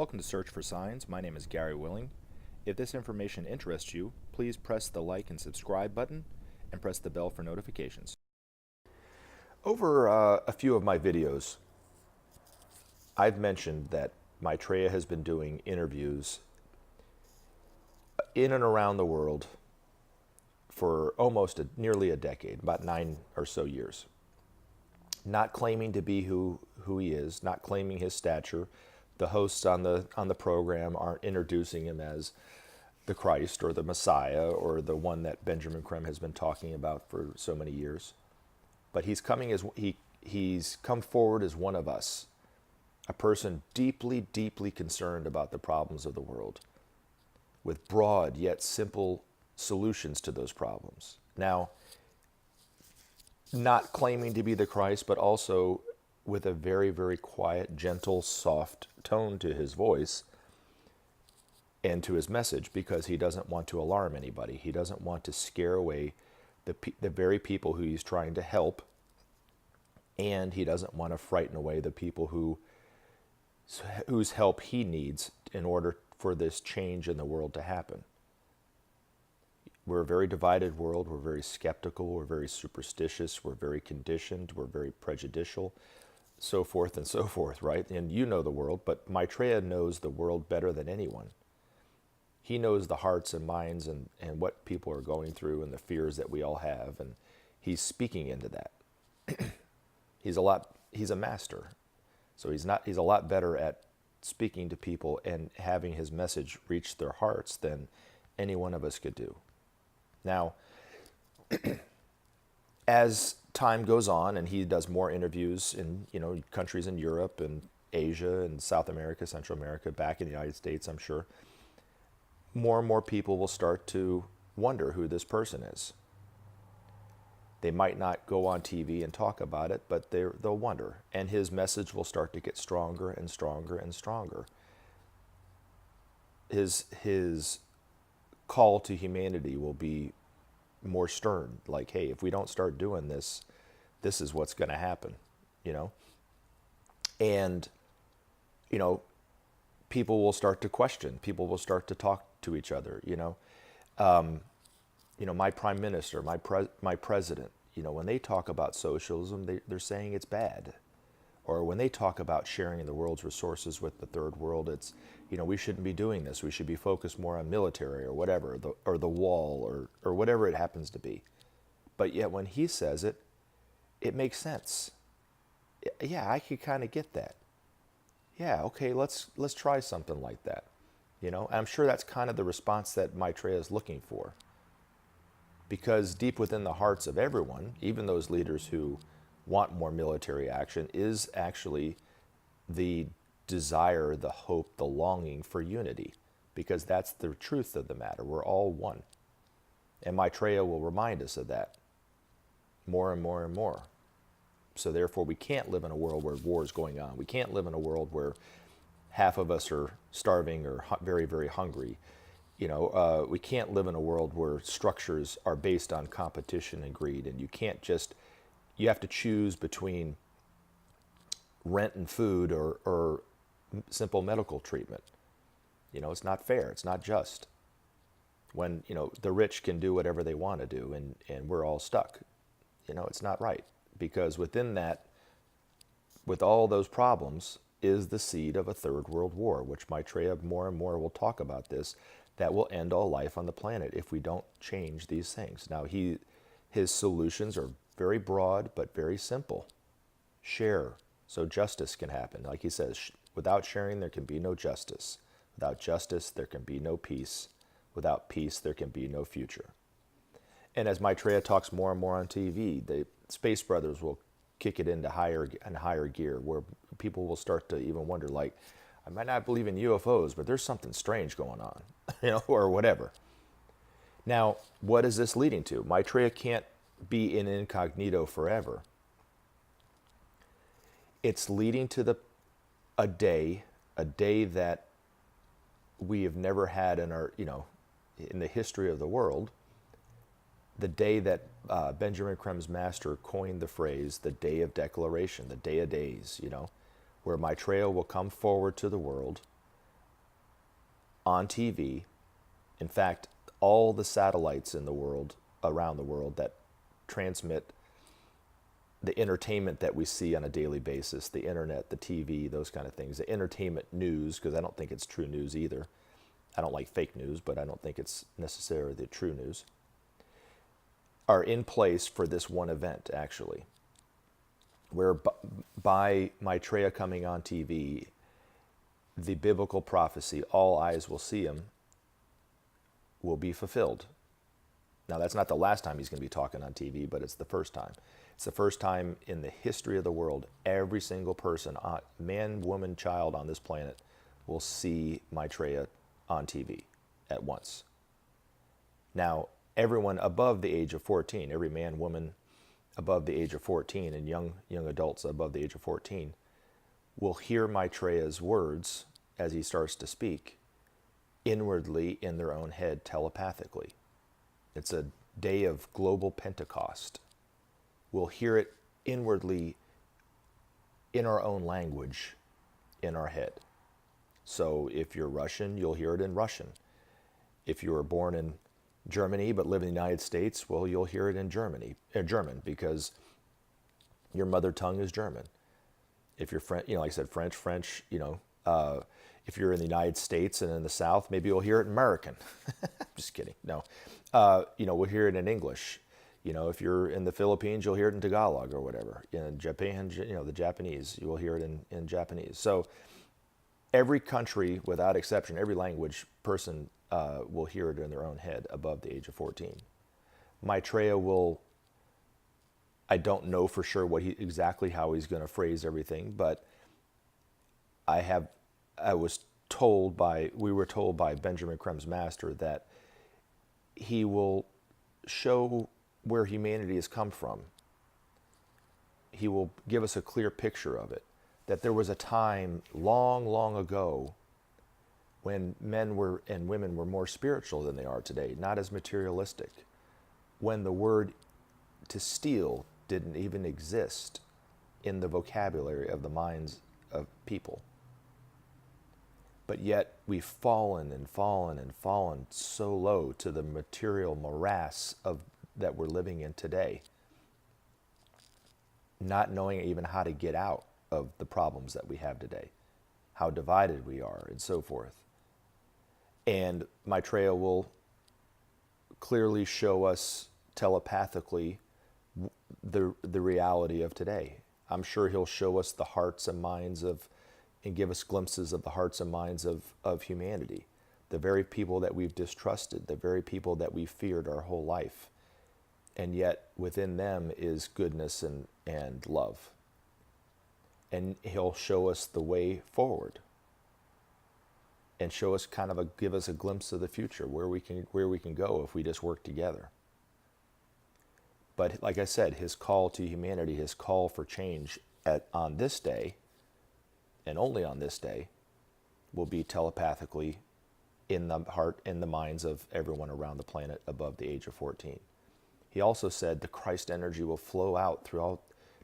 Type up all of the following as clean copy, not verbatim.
Welcome to Search for Signs. My name is Gary Willing. If this information interests you, please press the like and subscribe button and press the bell for notifications. Over a few of my videos, I've mentioned that Maitreya has been doing interviews in and around the world for nearly a decade, about 9 or so years. Not claiming to be who he is, not claiming his stature. The hosts on the program aren't introducing him as the Christ or the Messiah or the one that Benjamin Creme has been talking about for so many years. But he's come forward as one of us, a person deeply, deeply concerned about the problems of the world, with broad yet simple solutions to those problems. Now, not claiming to be the Christ, but also with a very, very quiet, gentle, soft tone to his voice and to his message, because he doesn't want to alarm anybody. He doesn't want to scare away the very people who he's trying to help, and he doesn't want to frighten away the people whose help he needs in order for this change in the world to happen. We're a very divided world. We're very skeptical. We're very superstitious. We're very conditioned. We're very prejudicial, so forth and so forth, right? And you know the world, but Maitreya knows the world better than anyone. He knows the hearts and minds and what people are going through and the fears that we all have, and he's speaking into that. He's a master. So he's a lot better at speaking to people and having his message reach their hearts than any one of us could do. Now, as time goes on and he does more interviews in countries in Europe and Asia and South America, Central America, back in the United States, I'm sure, more and more people will start to wonder who this person is. They might not go on TV and talk about it, but they'll wonder. And his message will start to get stronger and stronger and stronger. His call to humanity will be more stern. Like, hey, if we don't start doing this, this is what's going to happen, And, people will start to question. People will start to talk to each other, my prime minister, my president, when they talk about socialism, they're saying it's bad. Or when they talk about sharing the world's resources with the third world, it's, we shouldn't be doing this. We should be focused more on military or whatever, or the wall or whatever it happens to be. But yet when he says it, it makes sense. Yeah, I could kind of get that. Yeah, okay, let's try something like that. I'm sure that's kind of the response that Maitreya is looking for. Because deep within the hearts of everyone, even those leaders who want more military action, is actually the desire, the hope, the longing for unity. Because that's the truth of the matter. We're all one. And Maitreya will remind us of that more and more and more. So therefore, we can't live in a world where war is going on. We can't live in a world where half of us are starving or very, very hungry. We can't live in a world where structures are based on competition and greed, and you have to choose between rent and food or simple medical treatment. It's not fair. It's not just. When, the rich can do whatever they want to do and we're all stuck. It's not right. Because within that, with all those problems, is the seed of a third world war, which Maitreya more and more will talk about this, that will end all life on the planet if we don't change these things. Now, his solutions are very broad, but very simple. Share, so justice can happen. Like he says, without sharing, there can be no justice. Without justice, there can be no peace. Without peace, there can be no future. And as Maitreya talks more and more on TV, the Space Brothers will kick it into higher and higher gear, where people will start to even wonder, like, I might not believe in UFOs, but there's something strange going on, or whatever. Now, what is this leading to? Maitreya can't be in incognito forever. It's leading to a day that we have never had in in the history of the world. The day that Benjamin Creme's master coined the phrase, the day of declaration, the day of days, where Maitreya will come forward to the world on TV. In fact, all the satellites in the world, around the world, that transmit the entertainment that we see on a daily basis, the internet, the TV, those kind of things, the entertainment news, because I don't think it's true news either. I don't like fake news, but I don't think it's necessarily the true news, are in place for this one event, actually, where by Maitreya coming on TV, the biblical prophecy, all eyes will see him, will be fulfilled. Now, that's not the last time he's going to be talking on TV, but it's the first time. It's the first time in the history of the world every single person, man, woman, child on this planet, will see Maitreya on TV at once. Now, everyone above the age of 14, every man, woman above the age of 14, and young adults above the age of 14, will hear Maitreya's words as he starts to speak inwardly in their own head telepathically. It's a day of Global Pentecost. We'll hear it inwardly in our own language in our head. So if you're Russian, you'll hear it in Russian. If you were born in Germany but live in the United States, well, you'll hear it in German, because your mother tongue is German. If you're French, like I said, French, if you're in the United States and in the South, maybe you'll hear it in American. Just kidding. No. We'll hear it in English. If you're in the Philippines, you'll hear it in Tagalog or whatever. In Japan, the Japanese, you will hear it in Japanese. So every country, without exception, every language person will hear it in their own head above the age of 14. Maitreya will, I don't know for sure exactly how he's going to phrase everything, but we were told by Benjamin Creme's master that he will show where humanity has come from. He will give us a clear picture of it, that there was a time long, long ago when men and women were more spiritual than they are today, not as materialistic, when the word to steal didn't even exist in the vocabulary of the minds of people. But yet we've fallen and fallen and fallen so low to the material morass that we're living in today, not knowing even how to get out of the problems that we have today, how divided we are, and so forth. And Maitreya will clearly show us telepathically the reality of today. I'm sure he'll show us the hearts and minds and give us glimpses of the hearts and minds of humanity, the very people that we've distrusted, the very people that we've feared our whole life. And yet within them is goodness and love. And he'll show us the way forward and show us give us a glimpse of the future, where we can go if we just work together. But like I said, his call to humanity, his call for change on this day, and only on this day, will be telepathically in the heart and the minds of everyone around the planet above the age of 14. He also said the Christ energy will flow out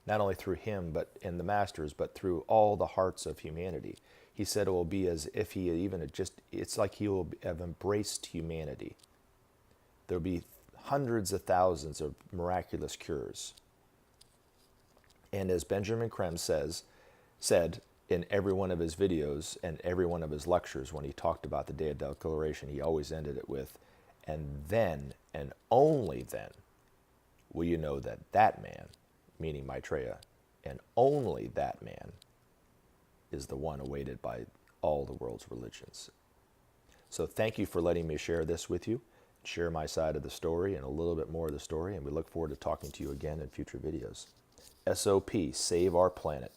not only through him and the masters, but through all the hearts of humanity. He said it will be as if it's like he will have embraced humanity. There'll be hundreds of thousands of miraculous cures. And as Benjamin Creme said in every one of his videos and every one of his lectures, when he talked about the Day of Declaration, he always ended it with, and then, and only then, will you know that man, meaning Maitreya, and only that man is the one awaited by all the world's religions. So thank you for letting me share this with you, share my side of the story and a little bit more of the story, and we look forward to talking to you again in future videos. SOP, save our planet.